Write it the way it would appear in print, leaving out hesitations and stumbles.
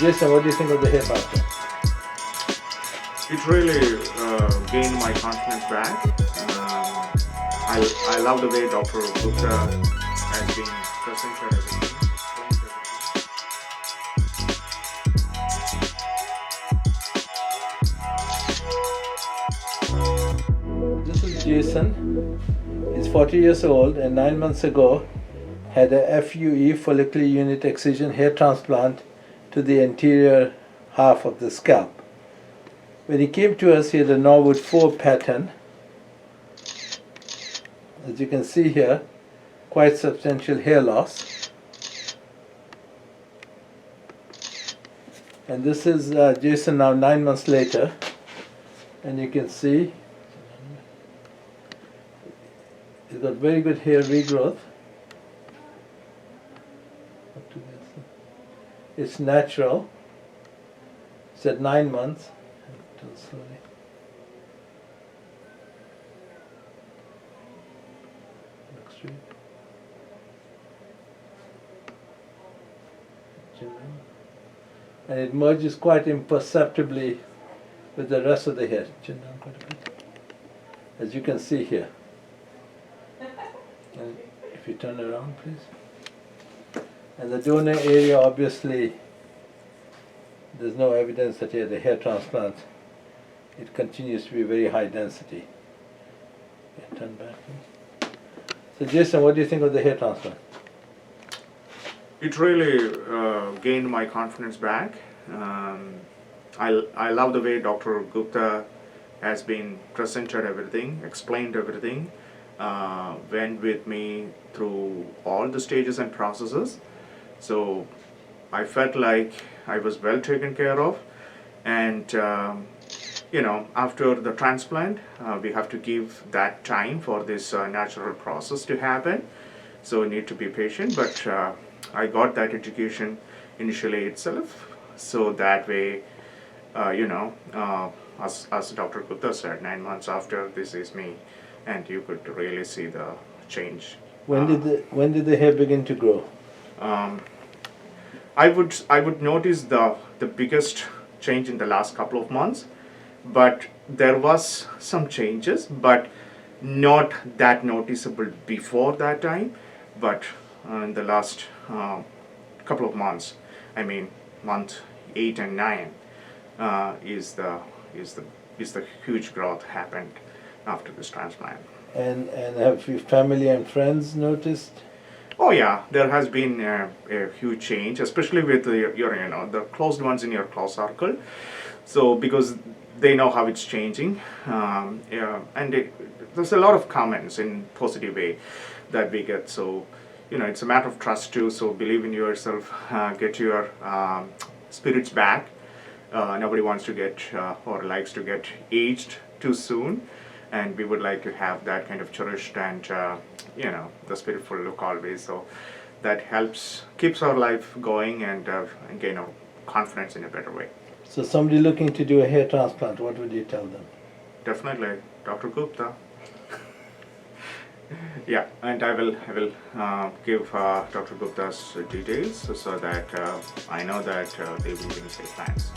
Jason, what do you think of the hair transplant? It really gained my confidence back. I love the way Dr. Gupta has been presented everything, explained everything. This is Jason. He's 40 years old and 9 months ago had a FUE follicular unit excision hair transplant to the anterior half of the scalp. When he came to us, he had a Norwood 4 pattern. As you can see here, quite substantial hair loss. And this is Jason now 9 months later, and you can see he's got very good hair regrowth. It's natural. It's at 9 months. Slowly. Look straight. And it merges quite imperceptibly with the rest of the hair. Chin down quite a bit. As you can see here. And if you turn around, please. And the donor area, obviously, there's no evidence that he had a hair transplant. It continues to be very high density. Okay, turn back, please. So Jason, what do you think of the hair transplant? It really gained my confidence back. I love the way Dr. Gupta has been presented everything, explained everything, went with me through all the stages and processes. So I felt like I was well taken care of, and after the transplant, we have to give that time for this natural process to happen. So we need to be patient, but I got that education initially itself, so that way, as Dr. Gupta said, 9 months after, this is me, and you could really see the change. When did the hair begin to grow? I would notice the biggest change in the last couple of months, but there was some changes, but not that noticeable before that time. But in the last couple of months, I mean month 8 and 9, is the huge growth happened after this transplant. And have your family and friends noticed? Oh yeah, there has been a huge change, especially with the closed ones in your close circle. So because they know how it's changing, and there's a lot of comments in positive way that we get. So it's a matter of trust too. So believe in yourself, get your spirits back. Nobody wants to get or likes to get aged too soon. And we would like to have that kind of cherished and the spiritful look always. So that keeps our life going and gain our confidence in a better way. So somebody looking to do a hair transplant, what would you tell them? Definitely, Dr. Gupta. Yeah, and I will give Dr. Gupta's details so that I know that they will be in safe hands.